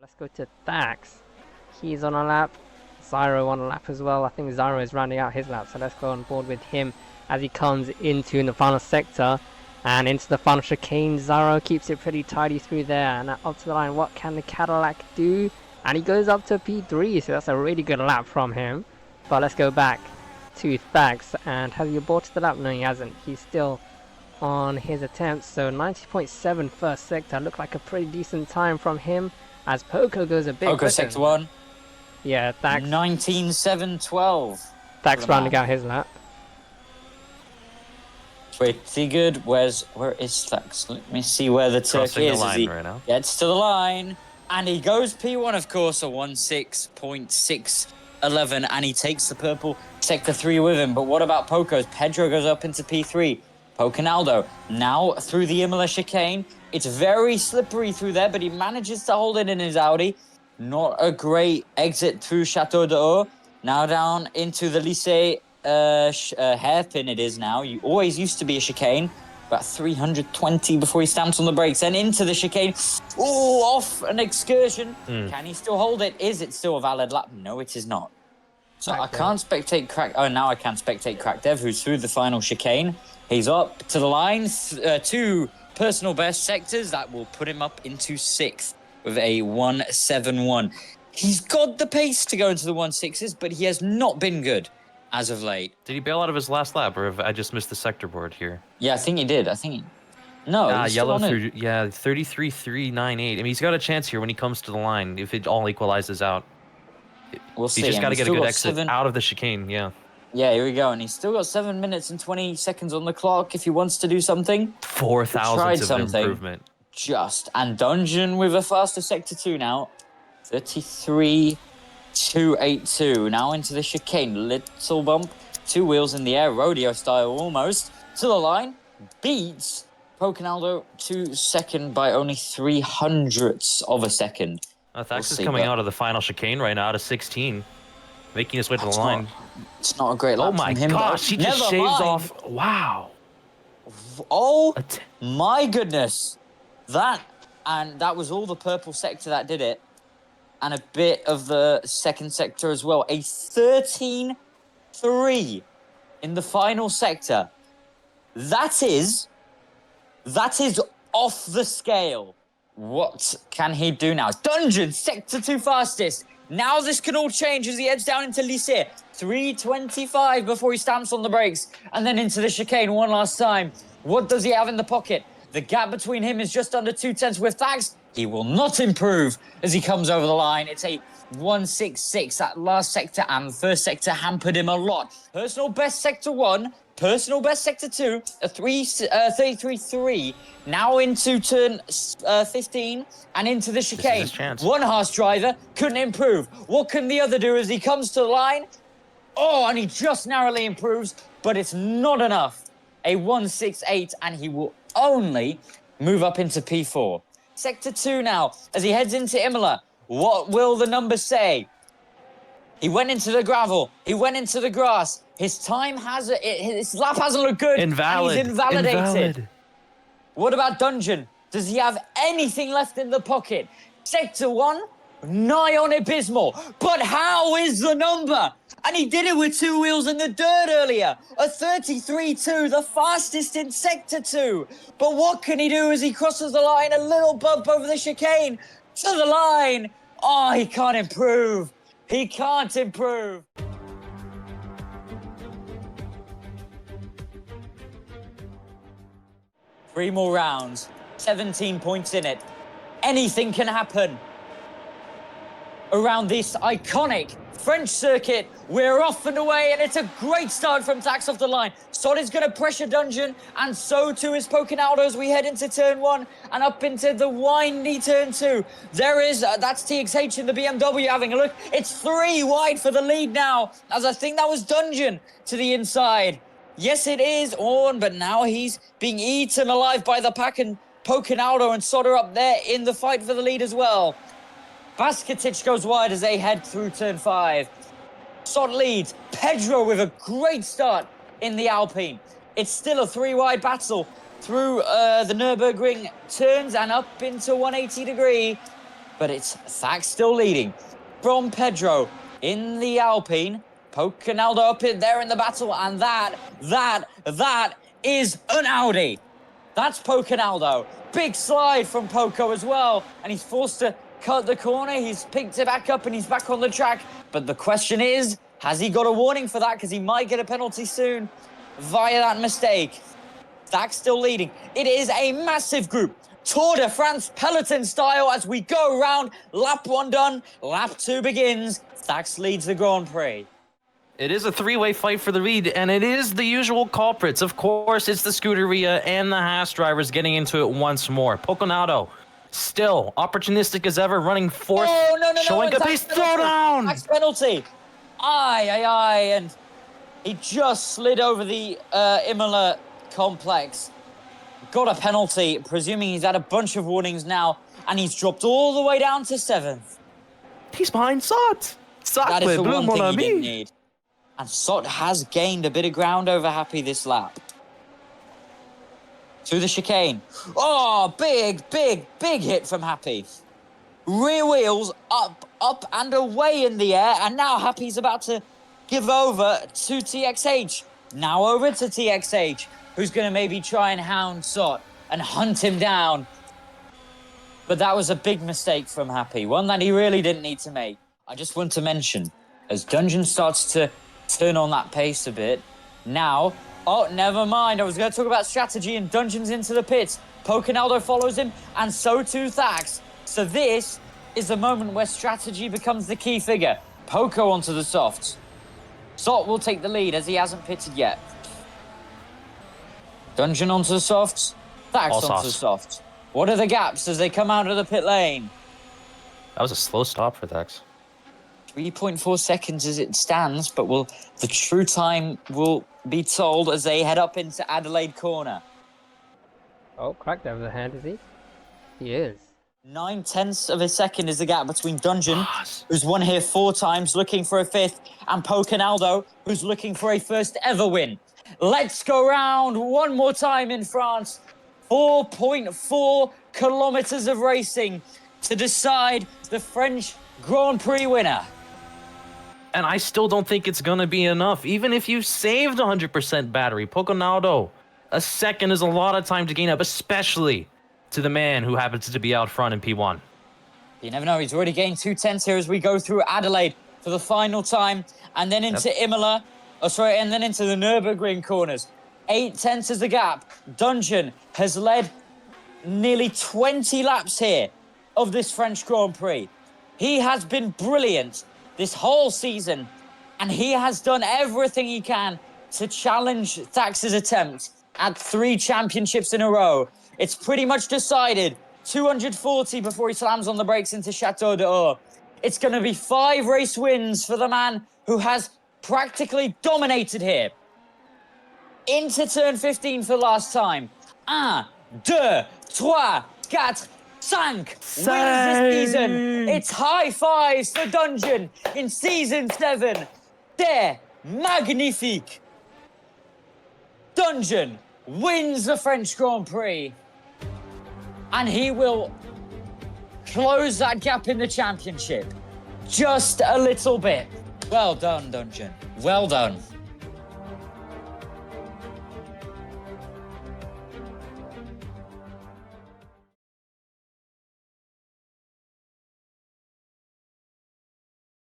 Let's go to Thax. He's on a lap. Zyro on a lap as well. I think Zyro is rounding out his lap, so let's go on board with him as he comes into the final sector and into the final chicane. Zyro keeps it pretty tidy through there and up to the line. What can the Cadillac do? And he goes up to P3, so that's a really good lap from him. But let's go back to Thax. And has he aborted the lap? No, he hasn't. He's still on his attempts. So 90.7 first sector. Looked like a pretty decent time from him as Poco goes a bit Poco quicker. sector 1. Yeah, Thax. 19.712. Thax rounding out his lap. Pretty good. Where is Thax? Let me see where the Turk Crossing the is. line He right now. gets to the line. And he goes P1, of course, a 16.611. And he takes the purple sector 3 with him. But what about Poco's? Pedro goes up into P3. Pocanaldo now through the Imola chicane. It's very slippery through there, but he manages to hold it in his Audi. Not a great exit through Chateau d'Eau. Now down into the Lycée hairpin it is now. You always used to be a chicane. About 320 before he stamps on the brakes. Then into the chicane. Oh, off an excursion. Can he still hold it? Is it still a valid lap? No, it is not. So I can't spectate Crack. Oh, now I can spectate Crack Dev, who's through the final chicane. He's up to the line. 2 personal best sectors. That will put him up into 6th with a 171. He's got the pace to go into the 1.6s, but he has not been good as of late. Did he bail out of his last lap, or have I just missed the sector board here? Yeah, I think he did. No, he's still yellow on it. through, yeah, 33.398. I mean, he's got a chance here when he comes to the line, if it all equalizes out. We'll see. He's just got to And get a still good got exit out of the chicane, yeah. Yeah, here we go. And he's still got 7 minutes and 20 seconds on the clock if he wants to do something. 4 thousandths of an improvement. And Dungeon with a faster sector 2 now. 33.282. Now into the chicane. Little bump. 2 wheels in the air. Rodeo style almost. To the line. Beats Pocanaldo to second by only 300ths of a second. Thax is coming out of the final chicane right now, out of 16. Making his way to the line. It's not a great lap Oh my from him. gosh, he just Never shaves mind. off. Wow. Oh my goodness. That was all the purple sector that did it. And a bit of the second sector as well. A 13.3 in the final sector. That is off the scale. What can he do now? Dungeon, sector 2 fastest. Now this can all change as he heads down into Lycée. 3.25 before he stamps on the brakes. And then into the chicane one last time. What does he have in the pocket? The gap between him is just under 2 tenths with Thax. He will not improve as he comes over the line. It's a 1.66. That last sector and first sector hampered him a lot. Personal best sector 1. Personal best sector 2, a 33.3. Now into turn 15 and into the chicane. One harsh driver couldn't improve. What can the other do as he comes to the line? Oh, and he just narrowly improves, but it's not enough. A 1.68, and he will only move up into P4. Sector 2 now, as he heads into Imola. What will the numbers say? He went into the gravel. He went into the grass. His his lap hasn't looked good. Invalid. And he's invalidated. Invalid. What about Dungeon? Does he have anything left in the pocket? Sector 1, nigh on abysmal. But how is the number? And he did it with 2 wheels in the dirt earlier. A 33.2, the fastest in Sector 2. But what can he do as he crosses the line? A little bump over the chicane. To the line. Oh, he can't improve. He can't improve. Three more rounds. 17 points in it. Anything can happen. Around this iconic French circuit, we're off and away, and it's a great start from Thax off the line. Solid's going to pressure Dungeon, and so too is Pocanaldo as we head into turn 1 and up into the windy turn 2. There is, that's TXH in the BMW having a look. It's 3 wide for the lead now, as I think that was Dungeon to the inside. Yes, it is on, but now he's being eaten alive by the pack, and Pocanaldo and Soda up there in the fight for the lead as well. Baskatic goes wide as they head through turn 5. Sod leads. Pedro with a great start in the Alpine. It's still a 3-wide battle through the Nürburgring turns and up into 180 degree. but it's Thax still leading. From Pedro in the Alpine. Pocanaldo up in there in the battle, and that is an Audi. That's Pocanaldo. Big slide from Poco as well, and he's forced to cut the corner. He's picked it back up, and he's back on the track. But the question is, has he got a warning for that? Because he might get a penalty soon via that mistake. Thax still leading. It is a massive group. Tour de France peloton style as we go round. Lap 1 done. Lap 2 begins. Thax leads the Grand Prix. It is a three-way fight for the lead, and it is the usual culprits. Of course, it's the Scuderia and the Haas drivers getting into it once more. Pocanaldo, still opportunistic as ever, running fourth, Oh, no. showing a pace throwdown. Max penalty. Aye. And he just slid over the Imola complex. Got a penalty, presuming he's had a bunch of warnings now, and he's dropped all the way down to 7th. He's behind Sot. That is the one thing he didn't need. And Sot has gained a bit of ground over Happy this lap. To the chicane. Oh, big hit from Happy. Rear wheels up and away in the air. And now Happy's about to give over to TXH. Now over to TXH, who's going to maybe try and hound Sot and hunt him down. But that was a big mistake from Happy, one that he really didn't need to make. I just want to mention, as Dungeon starts to turn on that pace a bit, now, oh, never mind, I was going to talk about strategy, and Dungeon's into the pits. Pocanaldo follows him, and so too Thax. So this is the moment where strategy becomes the key figure. Poco onto the softs. Sot will take the lead as he hasn't pitted yet. Dungeon onto the softs. Thax onto the softs. What are the gaps as they come out of the pit lane? That was a slow stop for Thax. 3.4 seconds as it stands, but the true time will be told as they head up into Adelaide Corner. Oh, cracked over the hand, is he? He is. 9/10 of a second is the gap between Dungeon, who's won here 4 times, looking for a 5th, and Pocanaldo, who's looking for a first ever win. Let's go round one more time in France. 4.4 kilometers of racing to decide the French Grand Prix winner. And I still don't think it's going to be enough. Even if you saved 100% battery, Pocanaldo, a second is a lot of time to gain up, especially to the man who happens to be out front in P1. You never know. He's already gained 2/10 here as we go through Adelaide for the final time. And then into Imola. And then into the Nürburgring corners. 8/10 is the gap. Dungeon has led nearly 20 laps here of this French Grand Prix. He has been brilliant this whole season, and he has done everything he can to challenge Thax's attempt at 3 championships in a row. It's pretty much decided. 240 before he slams on the brakes into Chateau d'Or. It's going to be 5 race wins for the man who has practically dominated here. Into turn 15 for the last time. 1, 2, 3, 4, 5 wins this season. It's high fives for Dungeon in season 7. C'est magnifique. Dungeon wins the French Grand Prix. And he will close that gap in the championship just a little bit. Well done, Dungeon. Well done.